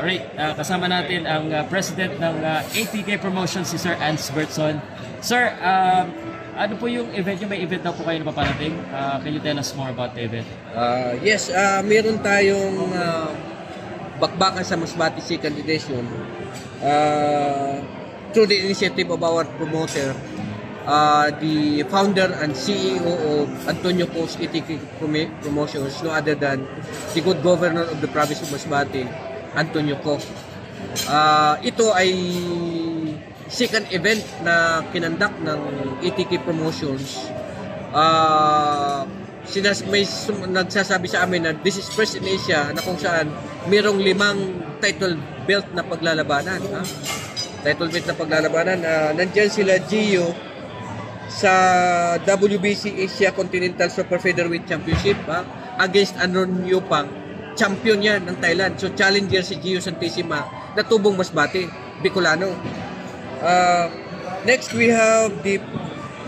Alright, kasama natin ang president ng ATK Promotions, si Sir Ants Bertson. Sir, ano po yung event nyo? May event na po kayo na paparating? Can you tell us more about the event? Yes, meron tayong bakbakan sa Masbate second edition through the initiative of our promoter, the founder and CEO of Antonio Co's ATK Promotions, no other than the good governor of the province of Masbate, Antonio Co. Ito ay second event na kinandak ng ATK Promotions. May nagsasabi sa amin na this is first in Asia na kung saan mayroong 5 title belt na paglalabanan. Title belt na paglalabanan. Nandyan sila Gio sa WBC Asia Continental Super Featherweight Championship against Anon Yupang. Champion yan ng Thailand. So challenger si Gio Santissima na tubong Masbate, Bicolano. Next we have the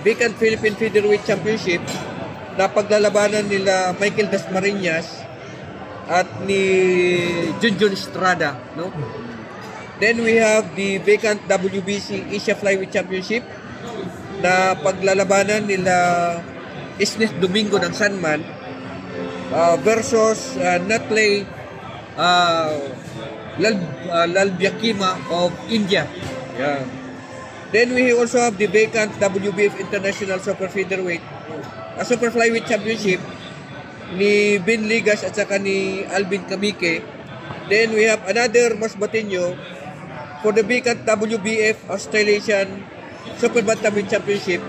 Vacant Philippine Featherweight Championship na paglalabanan nila Michael Dasmariñas at ni Junjun Estrada, no? Then we have the Vacant WBC Asia Flyweight Championship na paglalabanan nila Isnes Domingo ng Sanman versus Natley Lalbyakima of India. Yeah. Then we also have the Vacant WBF International Super Featherweight Super Flyweight Championship ni Ben Ligas at saka ni Alvin Kamike. Then we have another Masbateño for the Vacant WBF Australasian Super Bantamweight Championship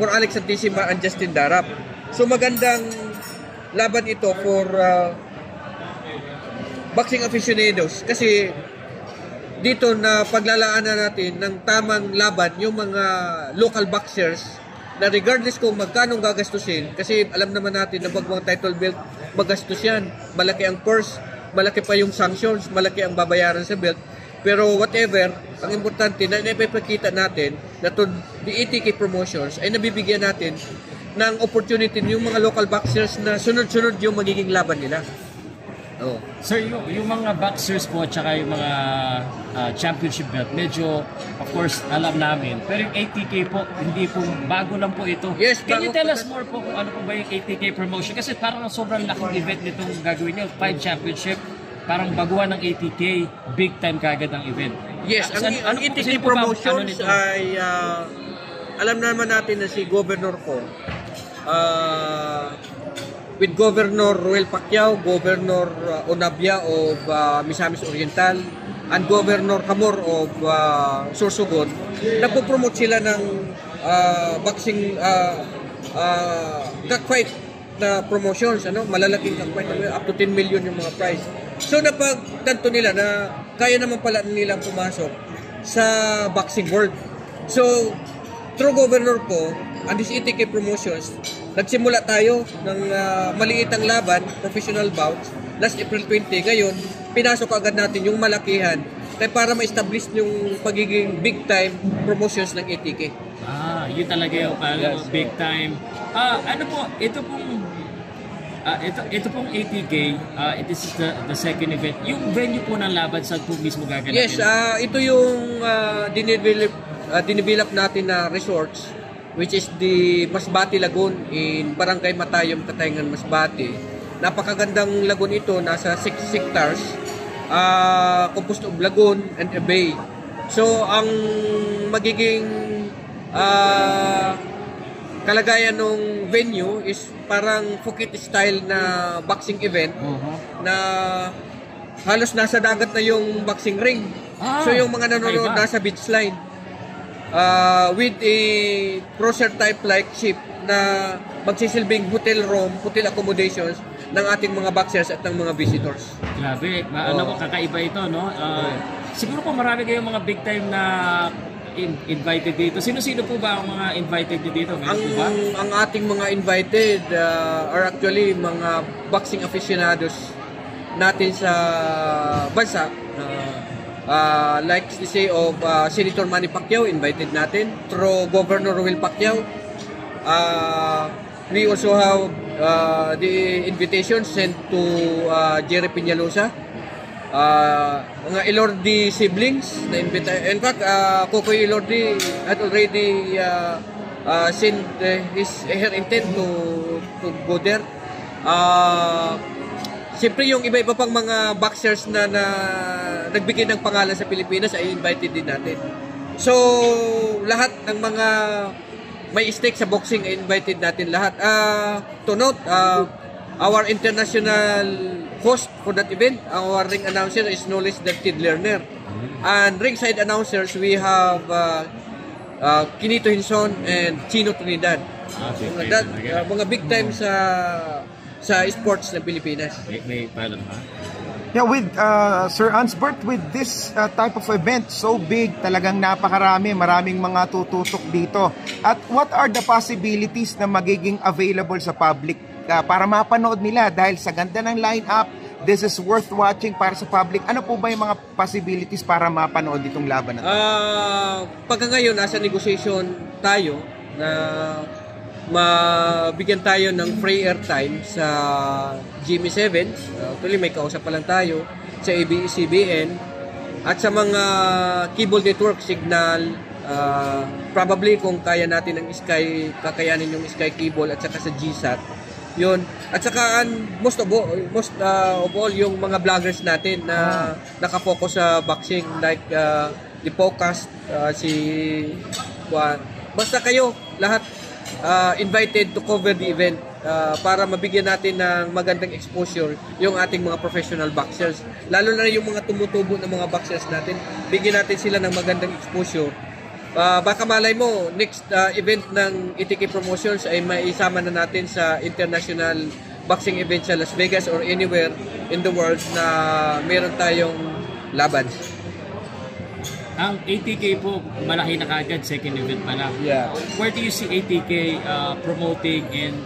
for Alex Santissima and Justin Darap. So magandang laban ito for boxing aficionados kasi dito na paglalaanan natin ng tamang laban yung mga local boxers na regardless kung magkano gagastusin, kasi alam naman natin na bagwang title belt magastos yan, malaki ang purse, malaki pa yung sanctions, malaki ang babayaran sa belt, pero whatever, ang importante na ipapakita natin na to the ATK Promotions ay nabibigyan natin ng opportunity yung mga local boxers na sunod-sunod yung magiging laban nila. Oh. Sir, yung mga boxers po at saka yung mga championship belt, medyo, of course, alam namin. Pero yung ATK po, hindi po, bago lang po ito. Yes, can you tell us more po kung ano po ba yung ATK Promotion? Kasi parang sobrang laking event nitong gagawin nyo. 5 championship, parang baguhan ng ATK, big time kagad ang event. Yes, ang ATK Promotions ay, alam naman natin na si Governor ko, with Governor Roel Pacquiao, Governor Onabia of Misamis Oriental, and Governor Camor of Sorsogon, nagpo-promote sila ng boxing cockfight na promotions, malalaking cockfight, up to 10 million yung mga prize. So napagtanto nila na kaya naman pala nilang pumasok sa boxing world. So through Governor ko and this ATK Promotions, nagsimula tayo ng maliitang laban, professional bouts, last April 20. Ngayon, pinasok agad natin yung malakihan para ma-establish yung pagiging big time promotions ng ATK. Yun talaga yung big time. Ano po, ito pong ATK, this is the second event. Yung venue po ng laban, saan po mismo gaganapin? Yes, ito yung dinidevelop natin na resorts, which is the Masbate Lagoon in Barangay Matayom, Katayngan, Masbate. Napakagandang lagoon ito, nasa 6 hectares, composed of lagoon and a bay. So, ang magiging kalagayan ng venue is parang Phuket style na boxing event na halos nasa dagat na yung boxing ring. So, yung mga nanonood nasa beach line. With a cruiser type like ship na magsisilbing hotel room, hotel accommodations ng ating mga boxers at ng mga visitors. Grabe, alam ko kakaiba ito, no? Siguro po marami kayong mga big time na invited dito. Sino-sino po ba ang mga invited dito? Ang ating mga invited are actually mga boxing aficionados natin sa bansa. Like to say of Senator Manny Pacquiao, invited natin through Governor Roel Pacquiao. We also have the invitation sent to Jerry Peñalosa mga Elordi siblings na invita. In fact, Kokoy Elordi had already sent her intent to go there. Siyempre yung iba-iba pang mga boxers na nagbigay ng pangalan sa Pilipinas ay invited din natin. So, lahat ng mga may stake sa boxing ay invited natin lahat. To note, our international host for that event, our ring announcer is no less than Tid Lerner. And ringside announcers, we have Kinito Hinson and Chino Trinidad. Mga big time sa sports ng Pilipinas. May paalam ha? Yeah, with Sir Ansbert, with this type of event, so big, talagang napakarami, maraming mga tututok dito. At what are the possibilities na magiging available sa public para mapanood nila? Dahil sa ganda ng lineup, this is worth watching para sa public. Ano po ba yung mga possibilities para mapanood itong laban na ito? Pagka ngayon, nasa negotiation tayo na mabigyan tayo ng free airtime sa GMA7. Actually, may kausap pa lang tayo sa ABS-CBN at sa mga cable network signal. Probably kung kaya natin ng Sky, kakayanin yung Sky Cable at saka sa GSAT. Yun. At saka most of all yung mga vloggers natin na nakafocus sa boxing like the podcast, si Juan. Basta kayo lahat invited to cover the event para mabigyan natin ng magandang exposure yung ating mga professional boxers. Lalo na yung mga tumutubo ng mga boxers natin, bigyan natin sila ng magandang exposure. Baka malay mo, next event ng ETK Promotions ay maisama na natin sa international boxing event sa Las Vegas or anywhere in the world na meron tayong laban. Ang ATK po, malaki na kaagad, second event pa lang. Yeah. Where do you see ATK promoting, and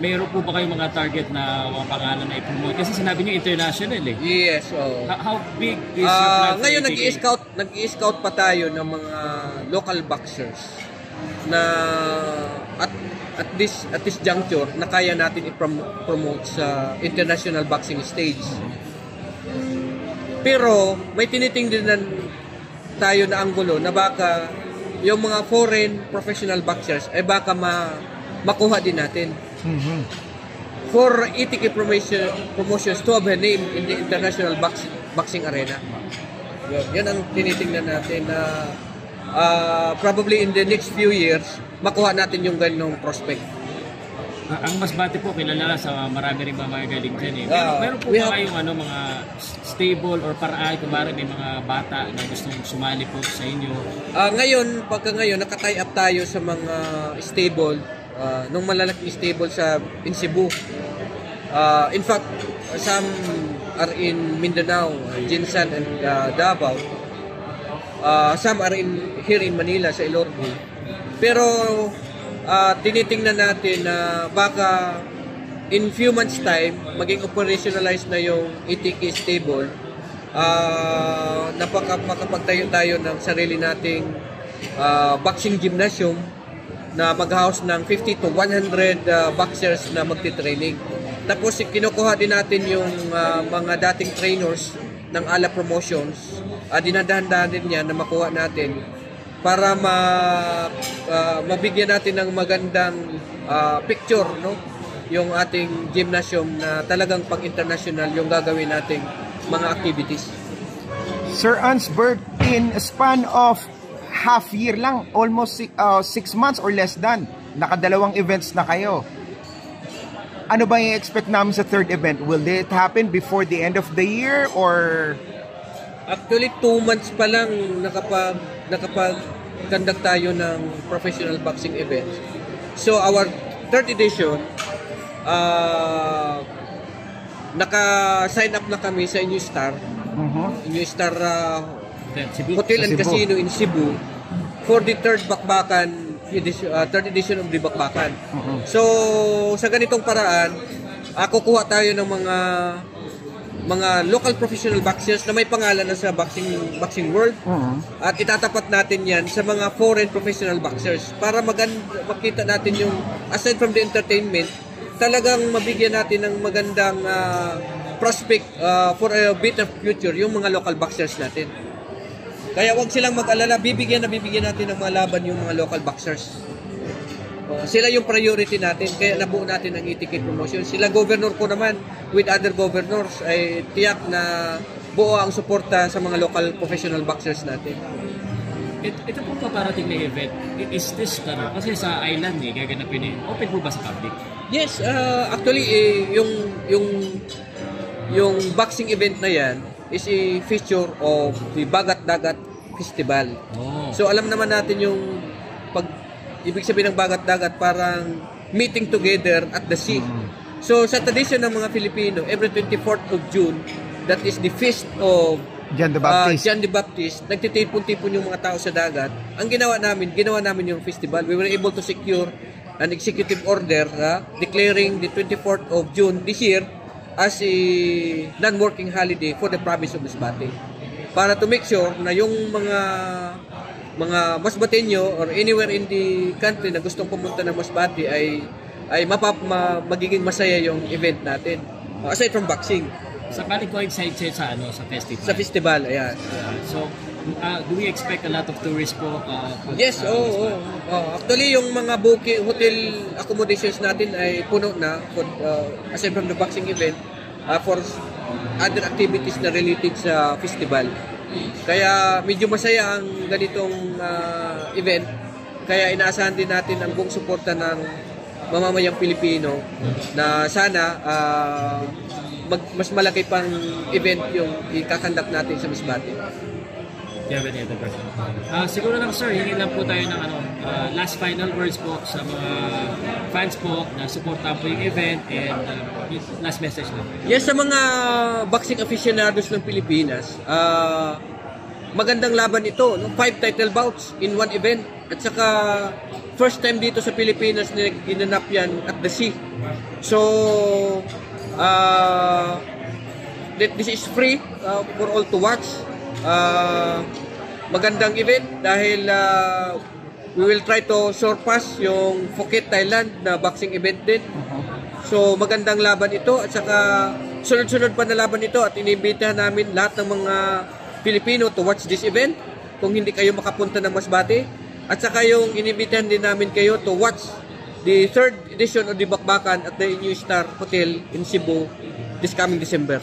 mayroon po ba kayong mga target na mga pangalan na i-promote? Kasi sinabi niyo international eh. Yes. How big is your plan for ngayon ATK? nag-i-scout pa tayo ng mga local boxers na at this juncture na kaya natin i-promote sa international boxing stage. Pero may tinitingnan tayo na anggulo na baka yung mga foreign professional boxers ay baka makuha din natin. For ETK Promotions to have a name in the international boxing arena. Yan ang tinitingnan natin na probably in the next few years makuha natin yung ganong prospect. Ang Masbate po kilala sa marami rin mga magaling dyan eh. Meron po ba kayong mga stable or paraan kung may mga bata na gustong sumali po sa inyo? Ngayon, naka-tie up tayo sa mga stable, nung malalaking stable in Cebu. In fact, some are in Mindanao, Jinsan and Davao. Some are here in Manila, sa Elordi. Pero tinitingnan natin na baka in few months time maging operationalized na yung ETK stable, makapagtayo tayo ng sarili nating boxing gymnasium na mag-house ng 50 to 100 boxers na magti-training. Tapos kinukuha din natin yung mga dating trainers ng Ala Promotions, dinadahan-dahan din yan na makuha natin para mabigyan natin ng magandang picture, no? Yung ating gymnasium na talagang pang-international yung gagawin nating mga activities. Sir Ansbert, in a span of half year lang, almost 6 months or less than, nakadalawang events na kayo. Ano ba yung expect namin sa third event? Will it happen before the end of the year or? Actually, 2 months pa lang nakapag-conduct tayo ng professional boxing event. So, our third edition, naka-sign up na kami sa New Star. New Star Hotel and Casino in Cebu for the third edition of the Bakbakan. So, sa ganitong paraan, kukuha tayo ng mga local professional boxers na may pangalan na sa boxing world, at itatapat natin yan sa mga foreign professional boxers para makita natin yung, aside from the entertainment, talagang mabigyan natin ng magandang prospect for a better future yung mga local boxers natin. Kaya wag silang mag-alala, bibigyan natin ng mga laban yung mga local boxers. Sila yung priority natin, kaya nabuo natin ang ETK promotion. Sila governor ko naman, with other governors, ay tiyak na buo ang suporta sa mga local professional boxers natin. Ito po paparating na event, is this, kasi sa island gaganapin open po ba sa public? Yes, actually, yung boxing event na yan is a feature of the Bagat Dagat Festival. Oh. So alam naman natin yung ibig sabihin ng Bagat Dagat, parang meeting together at the sea. So sa tradition ng mga Filipino, every 24th of June, that is the feast of John the Baptist. John the Baptist, nagtitipon-tipon yung mga tao sa dagat. Ang ginawa namin yung festival. We were able to secure an executive order declaring the 24th of June this year as a non-working holiday for the province of Masbate. Para to make sure na yung mga Masbateño or anywhere in the country na gustong pumunta ng Masbate ay magiging masaya yung event natin. Aside from boxing. Sa balik coincide sa festival. Sa festival, ayan. So, do we expect a lot of tourists po? Yes, actually, yung mga hotel accommodations natin ay puno na aside from the boxing event for other activities na related sa festival. Kaya medyo masaya ang ganitong event. Kaya inaasahan din natin ang buong suporta ng mamamayang Pilipino na sana mas malaki pang event yung ikakandak natin sa Masbate. Siguro lang sir, hingin lang po tayo ng last final words po sa mga fans po na supportan po yung event and last message lang. Yes, sa mga boxing aficionados ng Pilipinas, magandang laban ito, 5 title bouts in one event, at saka first time dito sa Pilipinas na ginanap yan at the sea. So this is free for all to watch. Magandang event dahil we will try to surpass yung Phuket, Thailand na boxing event din. So magandang laban ito, at saka sunod-sunod pa na laban ito, at iniimbitahan namin lahat ng mga Pilipino to watch this event kung hindi kayo makapunta ng Masbate, at saka yung iniimbitahan din namin kayo to watch the 3rd edition of the Bakbakan at the New Star Hotel in Cebu this coming December.